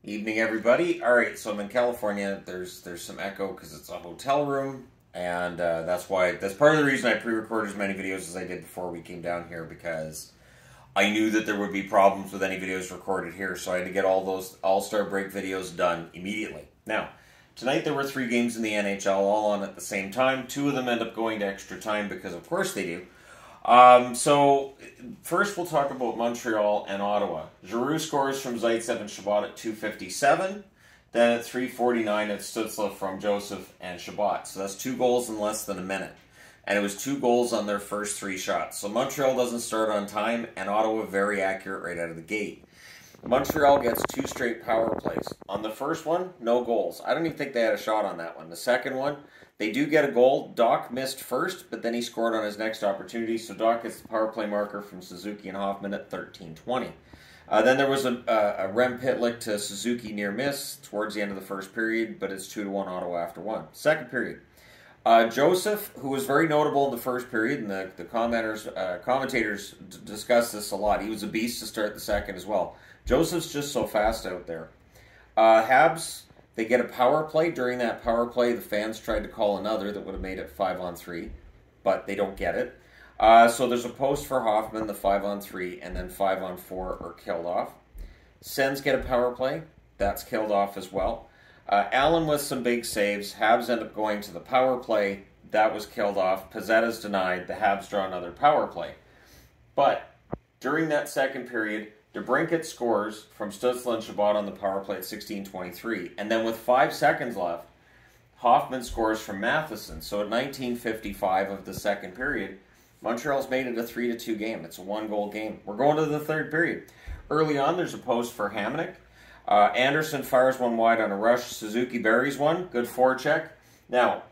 Evening, everybody. All right, so I'm in California. There's some echo because it's a hotel room, and that's part of the reason I pre-recorded as many videos as I did before we came down here, because I knew that there would be problems with any videos recorded here, so I had to get all those All-Star break videos done immediately. Now, tonight there were 3 games in the NHL, all on at the same time. 2 of them end up going to extra time because, of course, they do. So, first we'll talk about Montreal and Ottawa. Giroux scores from Zaitsev and Chabot at 2:57. Then at 3:49, it's Stützle from Joseph and Chabot. So that's 2 goals in less than a minute. And it was 2 goals on their first 3 shots. So Montreal doesn't start on time, and Ottawa very accurate right out of the gate. Montreal gets 2 straight power plays. On the first one, no goals. I don't even think they had a shot on that one. The second one, they do get a goal. Doc missed first, but then he scored on his next opportunity. So Doc gets the power play marker from Suzuki and Hoffman at 13:20. Then there was a Rem Pitlick to Suzuki near miss towards the end of the first period, but it's 2-1 Ottawa after 1. Second period. Joseph, who was very notable in the first period, and the commentators discussed this a lot. He was a beast to start the second as well. Joseph's just so fast out there. Habs, they get a power play. During that power play, the fans tried to call another that would have made it 5-on-3, but they don't get it. So there's a post for Hoffman, the 5-on-3, and then 5-on-4 are killed off. Sens get a power play. That's killed off as well. Allen with some big saves. Habs end up going to the power play. That was killed off. Pezzetta's denied. The Habs draw another power play. But during that second period, DeBrincat scores from Stützle and Chabot on the power play at 16:23. And then with 5 seconds left, Hoffman scores from Matheson. So at 19:55 of the second period, Montreal's made it a 3-2 game. It's a 1-goal game. We're going to the third period. Early on, there's a post for Hamonic. Anderson fires one wide on a rush. Suzuki buries one. Good forecheck. Now,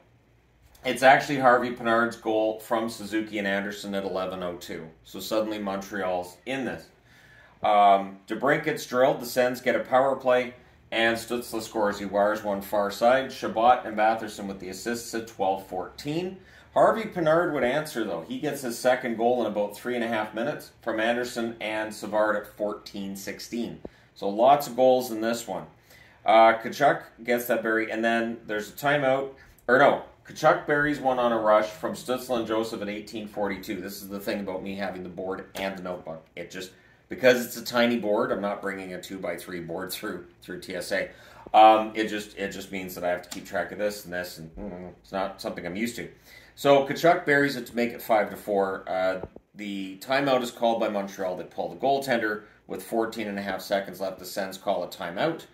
it's actually Harvey Pinard's goal from Suzuki and Anderson at 11:02. So suddenly Montreal's in this. DeBrincat's drilled. The Sens get a power play, and Stützle scores. He wires one far side. Chabot and Batherson with the assists at 12:14. Harvey Pinard would answer, though. He gets his second goal in about 3.5 minutes from Anderson and Savard at 14:16. So lots of goals in this one. Tkachuk gets that bury, and then there's a timeout. Tkachuk buries one on a rush from Stützle and Joseph at 18:42. This is the thing about me having the board and the notebook. It just, because it's a tiny board, I'm not bringing a 2x3 board through TSA. It just means that I have to keep track of this, and it's not something I'm used to. So Tkachuk buries it to make it 5-4. The timeout is called by Montreal. They pull the goaltender with 14.5 seconds left. The Sens call a timeout.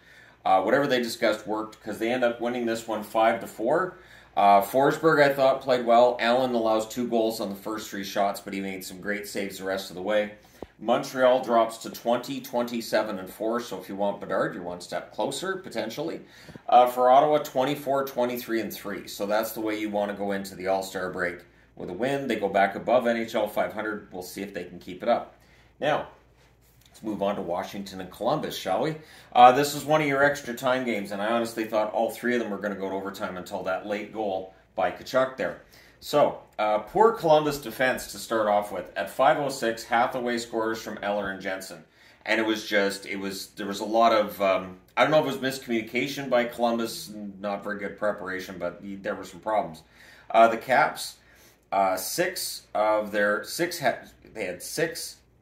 Whatever they discussed worked, because they end up winning this one 5-4. Forsberg, I thought, played well. Allen allows 2 goals on the first 3 shots, but he made some great saves the rest of the way. Montreal drops to 20, 27, and 4, so if you want Bedard, you're one step closer, potentially. For Ottawa, 24, 23, and 3. So that's the way you want to go into the All-Star break. With a win, they go back above NHL 500. We'll see if they can keep it up. Now, let's move on to Washington and Columbus, shall we? This is one of your extra time games, and I honestly thought all 3 of them were going to go to overtime until that late goal by Tkachuk there. So, poor Columbus defense to start off with. At 5:06, Hathaway scores from Eller and Jensen. And there was a lot of, I don't know if it was miscommunication by Columbus, not very good preparation, but there were some problems. The Caps, they had 6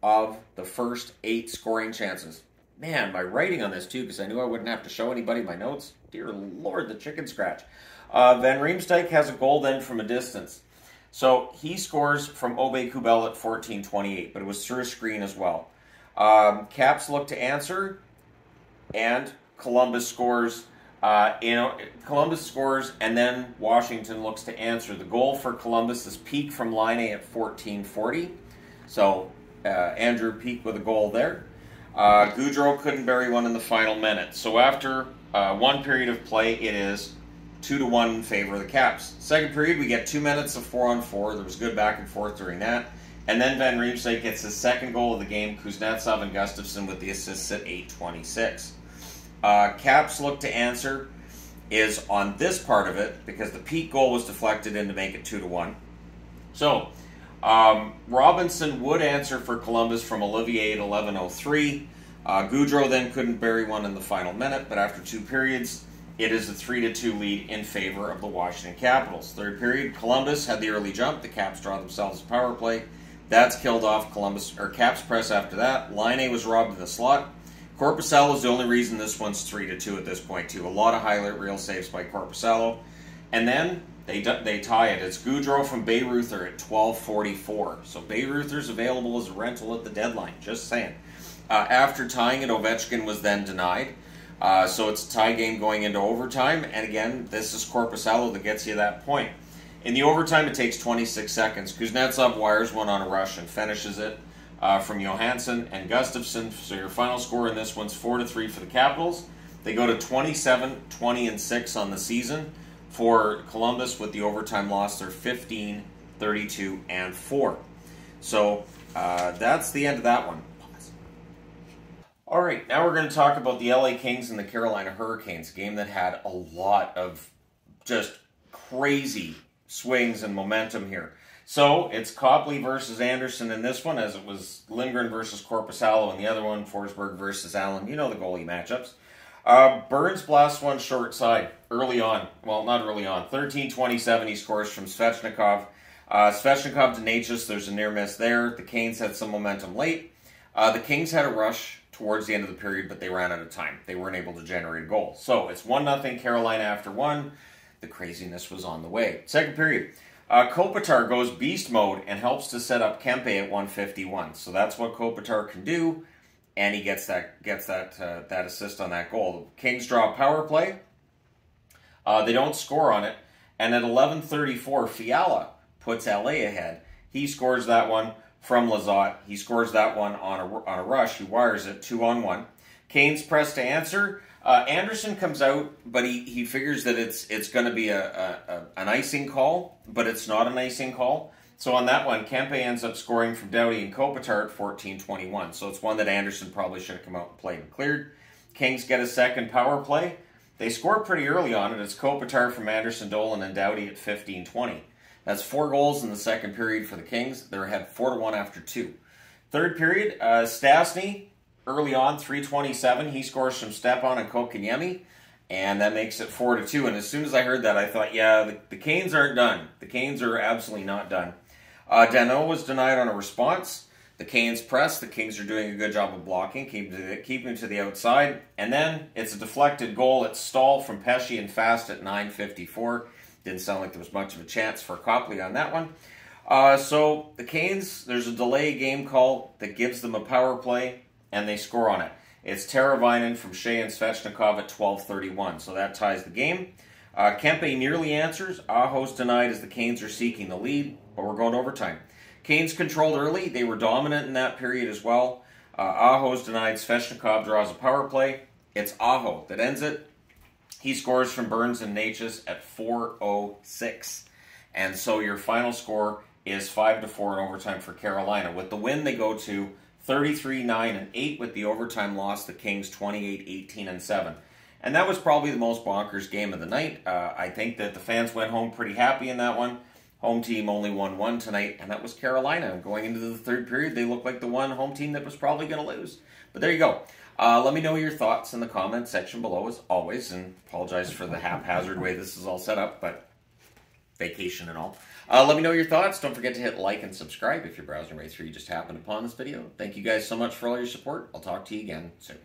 of the first 8 scoring chances. Man, my writing on this too, because I knew I wouldn't have to show anybody my notes. Dear Lord, the chicken scratch. Van Riemsdyk has a goal then from a distance. So he scores from Obe Kubel at 14:28, but it was through a screen as well. Caps look to answer, and Columbus scores. Columbus scores, and then Washington looks to answer. The goal for Columbus is Peak from Laine at 14:40. So Andrew Peak with a goal there. Goudreau couldn't bury one in the final minute. So after 1 period of play, it is 2-1 in favor of the Caps. Second period, we get 2 minutes of 4-on-4. There was good back and forth during that. And then Van Riemsdyk gets his second goal of the game. Kuznetsov and Gustafsson with the assists at 8:26. Caps look to answer is on this part of it, because the Peak goal was deflected in to make it 2-1. So, Robinson would answer for Columbus from Olivier at 11:03. Goudreau then couldn't bury one in the final minute, but after 2 periods, it is a 3-2 lead in favor of the Washington Capitals. Third period, Columbus had the early jump. The Caps draw themselves a power play. That's killed off Caps press after that. Laine was robbed in the slot. Korpisalo is the only reason this one's 3-2 at this point, too. A lot of highlight reel saves by Korpisalo. And then they tie it. It's Goudreau from Bayreuther at 12:44. So Bayreuther's available as a rental at the deadline. Just saying. After tying it, Ovechkin was then denied. So it's a tie game going into overtime. And again, this is Korpisalo that gets you that point. In the overtime, it takes 26 seconds. Kuznetsov wires one on a rush and finishes it from Johansson and Gustafsson. So your final score in this one's 4-3 for the Capitals. They go to 27, 20, and 6 on the season. For Columbus, with the overtime loss, they're 15, 32, and 4. So that's the end of that one. All right, now we're going to talk about the LA Kings and the Carolina Hurricanes, a game that had a lot of just crazy swings and momentum here. So it's Copley versus Anderson in this one, as it was Lindgren versus Korpisalo in the other one, Forsberg versus Allen. You know the goalie matchups. Burns blasts one short side early on. Well, not early on. 13:27 he scores from Svechnikov. Svechnikov to Natchez, there's a near miss there. The Canes had some momentum late. The Kings had a rush towards the end of the period, but they ran out of time. They weren't able to generate a goal. So it's 1-0 Carolina after 1. The craziness was on the way. Second period. Kopitar goes beast mode and helps to set up Kempe at 151. So that's what Kopitar can do, and he gets that assist on that goal. The Kings draw a power play. They don't score on it, and at 11:34, Fiala puts LA ahead. He scores that one from Lizotte. He scores that one on a rush. He wires it 2-on-1. Canes press to answer. Anderson comes out, but he figures that it's going to be an icing call, but it's not an icing call. So on that one, Kempe ends up scoring from Doughty and Kopitar at 14:21. So it's one that Anderson probably should have come out and played and cleared. Kings get a second power play. They score pretty early on it. It's Kopitar from Anderson, Dolan, and Doughty at 15:20. That's 4 goals in the second period for the Kings. They're ahead 4-1 after 2. Third period, Stastny, early on, 3:27, he scores from Stepan and Kotkaniemi, and that makes it 4-2. And as soon as I heard that, I thought, yeah, the Canes aren't done. The Canes are absolutely not done. Danault was denied on a response. The Canes press. The Kings are doing a good job of blocking, keeping to the outside. And then it's a deflected goal. It's Stahl from Pesce and Fast at 9:54. Didn't sound like there was much of a chance for Copley on that one. So the Canes, there's a delay game call that gives them a power play, and they score on it. It's Teravainen from Shea and Svechnikov at 12:31, so that ties the game. Kempe nearly answers. Aho's denied as the Canes are seeking the lead, but we're going to overtime. Canes controlled early. They were dominant in that period as well. Aho's denied. Svechnikov draws a power play. It's Aho that ends it. He scores from Burns and Natchez at 4:06. And so your final score is 5-4 in overtime for Carolina. With the win, they go to 33-9-8 with the overtime loss. The Kings 28-18-7. And that was probably the most bonkers game of the night. I think that the fans went home pretty happy in that one. Home team only won 1 tonight, and that was Carolina. Going into the third period, they looked like the one home team that was probably going to lose. But there you go. Let me know your thoughts in the comments section below, as always, and apologize for the haphazard way this is all set up, but vacation and all. Let me know your thoughts. Don't forget to hit like and subscribe if you're browsing right through you just happened upon this video. Thank you guys so much for all your support. I'll talk to you again soon.